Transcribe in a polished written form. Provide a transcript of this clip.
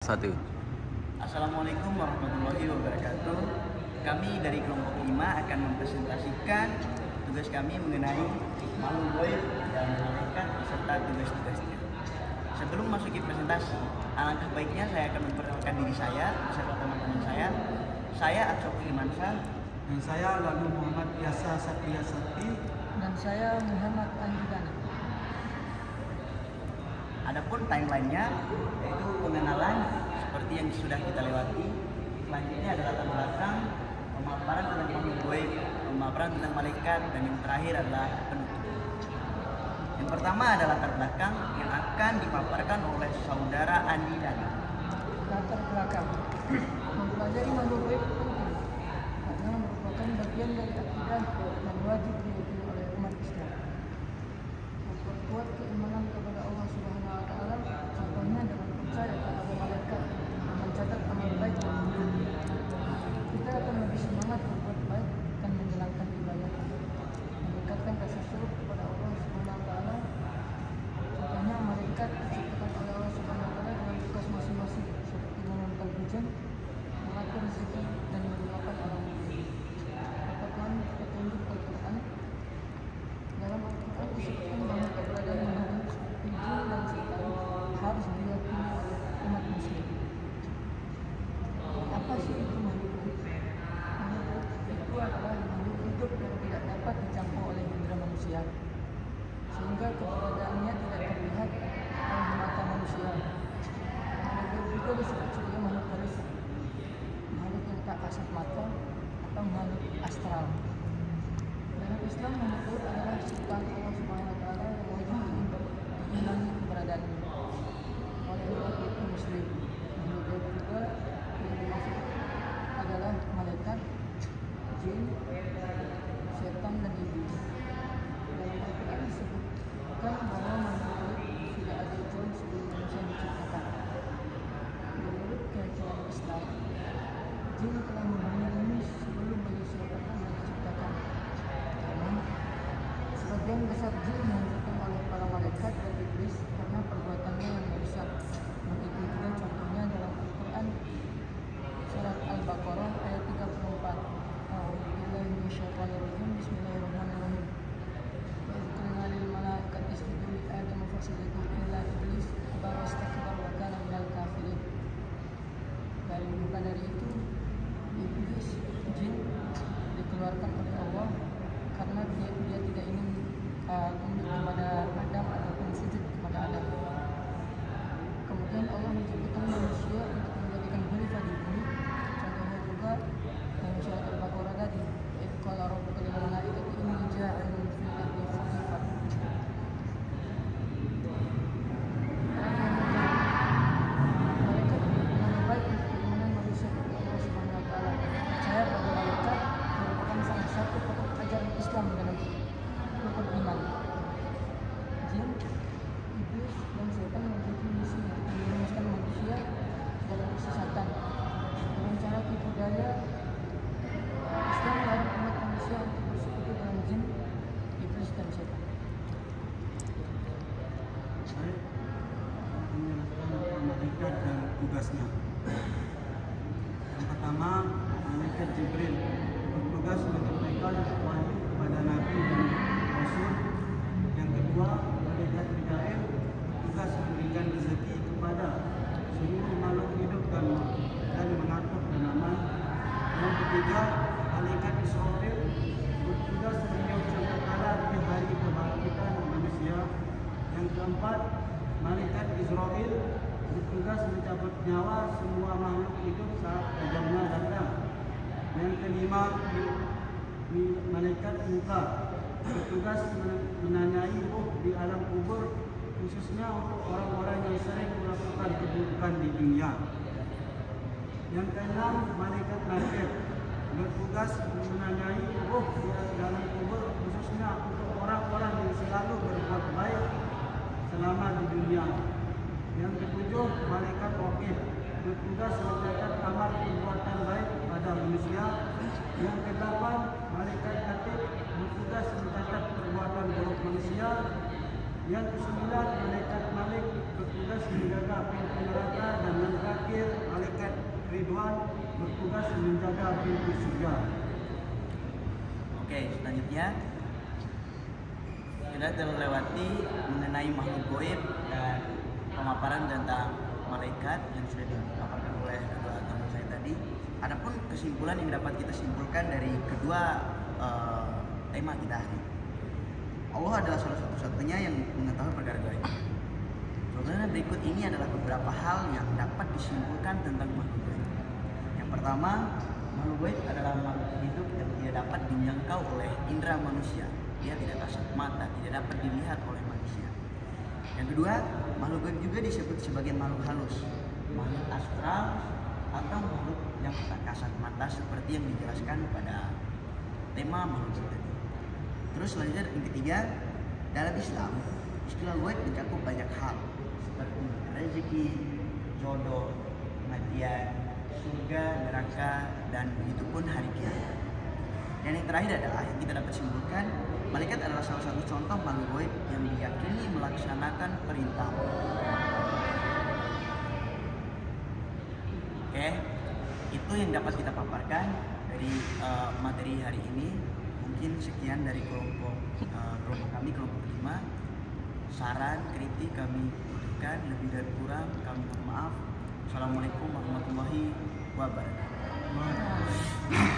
1. Assalamualaikum warahmatullahi wabarakatuh. Kami dari kelompok 5 akan mempresentasikan tugas kami mengenai makhluk gaib dan malaikat beserta tugas-tugasnya. Sebelum masuki presentasi, alangkah baiknya saya akan memperkenalkan diri saya beserta teman-teman saya. Saya Atsok Firmansyah. Dan saya Lalu Muhammad Yasa Satria Sakti. Dan saya Muhammad Anjudana. Adapun timelinenya yaitu pengenalan seperti yang sudah kita lewati. Selanjutnya adalah latar belakang, pemaparan tentang makhluk gaib, pemaparan tentang malaikat, dan yang terakhir adalah penutup. Yang pertama adalah latar belakang yang akan dipaparkan oleh saudara Andi Dani. Latar belakang. Mempelajari makhluk gaib penting karena merupakan bagian dari akidah dan wajib diyakini oleh umat Islam. Memperkuat keimanan kepada Allah Subhanahu wa taala, contohnya dengan percaya kepada malaikat dan mencatat amal baik dan buruk. Kita akan lebih semangat berbuat baik dan menjalankan ibadah, meningkatkan rasa syukur kepada Allah Subhanahu wa taala. Contohnya malaikat diciptakan oleh Allah Subhanahu wa taala dengan tugas masing-masing seperti menurunkan hujan, mengatur rezeki, dan menyelamatkan orang miskin. Dapatkan petunjuk Al-Quran. Dalam Al-Quran disebutkan bahwa keberadaan makhluk seperti jin dan setan harus diyakini oleh umat muslim. Apa sih itu makhluk gaib? Makhluk itu adalah makhluk hidup yang tidak dapat dijangkau oleh indera manusia, sehingga keberadaannya tidak terlihat oleh mata manusia. Makhluk gaib juga disebut sebagai makhluk gaib, makhluk yang tak kasat mata, atau makhluk astral. Dalam Islam, makhluk gaib adalah ciptaan Allah Subhanahu wa taala yang wajib diimani keberadaannya oleh umat muslim. Makhluk gaib juga yang dimaksud adalah malaikat, jin, setan, dan iblis. Dalam Al-Quran disebutkan bahwa makhluk gaib sudah ada jauh sebelum manusia diciptakan. Menurut keyakinan Islam, jin telah menghuni bumi sebelum manusia pertama diciptakan. Namun, sebagian besar jin dihancurkan oleh para malaikat dan iblis karena perbuatannya yang merusak. Begitu juga contohnya dalam Al-Quran surat Al-Baqarah ayat 34. A'udzubillahi minasyaitonirrajim. Bismillahirrahmanirrahim. Wa idh qulna lil malaikati isjudu li Adama fasajadu illa iblis aba wastakbara wa kana minal kafirin. Maka dari itu, iblis, jin, dikeluarkan oleh Allah karena dia tidak ingin tunduk kepada Adam ataupun sujud kepada Adam. Kemudian Allah menciptakan manusia untuk menjadikan khalifah di bumi. Contohnya juga dalam surat Al-Baqarah tadi, "Idz qala rabbuka lil malaikati inni ja'ilun fil ardi khalifah." Malaikat nama baik untuk keimanan manusia kepada Allah Subhanahu wa taala. Percaya pada malaikat merupakan salah satu pokok ajaran Islam dalam rukun iman. Jin, iblis, dan setan memiliki misi untuk menjerumuskan manusia dalam kesesatan. Dengan cara tipu daya, Islam melarang umat manusia untuk bersekutu dengan jin, iblis, dan setan. Baik, menjelaskan malaikat dan tugasnya. Yang pertama, malaikat Jibril bertugas menyampaikan wahyu kepada Nabi dan Rasul. Yang kedua, malaikat Mikail bertugas memberikan rezeki kepada seluruh makhluk hidup dan mengatur tanaman. Yang ketiga, malaikat Israfil bertugas menjauh sangkakala di hari kebangkitan manusia. Yang keempat, malaikat Israfil bertugas mencabut nyawa semua makhluk hidup saat ajalnya datang. Yang kelima, malaikat Munkar bertugas menanyai ruh di alam kubur, khususnya untuk orang-orang yang sering melakukan keburukan di dunia. Yang keenam, malaikat Nakir bertugas menanyai ruh di dalam kubur, khususnya untuk orang-orang yang selalu berbuat baik selama di dunia. Yang ketujuh, malaikat Wakil bertugas mencatat amal perbuatan baik pada manusia. Yang kedelapan, malaikat Katib bertugas mencatat perbuatan buruk manusia. Yang kesembilan, malaikat Malik bertugas menjaga pintu neraka. Dan yang terakhir, ada pintu surga. Oke, selanjutnya kita telah lewati mengenai makhluk goib dan pemaparan tentang malaikat yang sudah dipaparkan oleh kedua teman saya tadi. Adapun kesimpulan yang dapat kita simpulkan dari kedua tema kita hari ini. Allah adalah salah satu-satunya yang mengetahui perkara gaib. Sebenarnya berikut ini adalah beberapa hal yang dapat disimpulkan tentang makhluk gaib. Yang pertama, makhluk gaib adalah makhluk hidup yang tidak dapat dijangkau oleh indera manusia. Dia tidak kasat mata, tidak dapat dilihat oleh manusia. Yang kedua, makhluk gaib juga disebut sebagai makhluk halus, makhluk astral, atau makhluk yang tak kasat mata seperti yang dijelaskan pada tema makhluk gaib tadi. Terus selanjutnya yang ketiga, dalam Islam istilah gaib mencakup banyak hal seperti rezeki, jodoh, kematian, surga, neraka, dan begitupun hari kiamat. Dan yang terakhir adalah yang kita dapat simpulkan, malaikat adalah salah satu contoh makhluk gaib yang diyakini melaksanakan perintah. Oke, itu yang dapat kita paparkan dari materi hari ini. Mungkin sekian dari kelompok kami, kelompok 5. Saran, kritik kami berikan, lebih dan kurang kami mohon maaf. Assalamualaikum warahmatullahi wabarakatuh.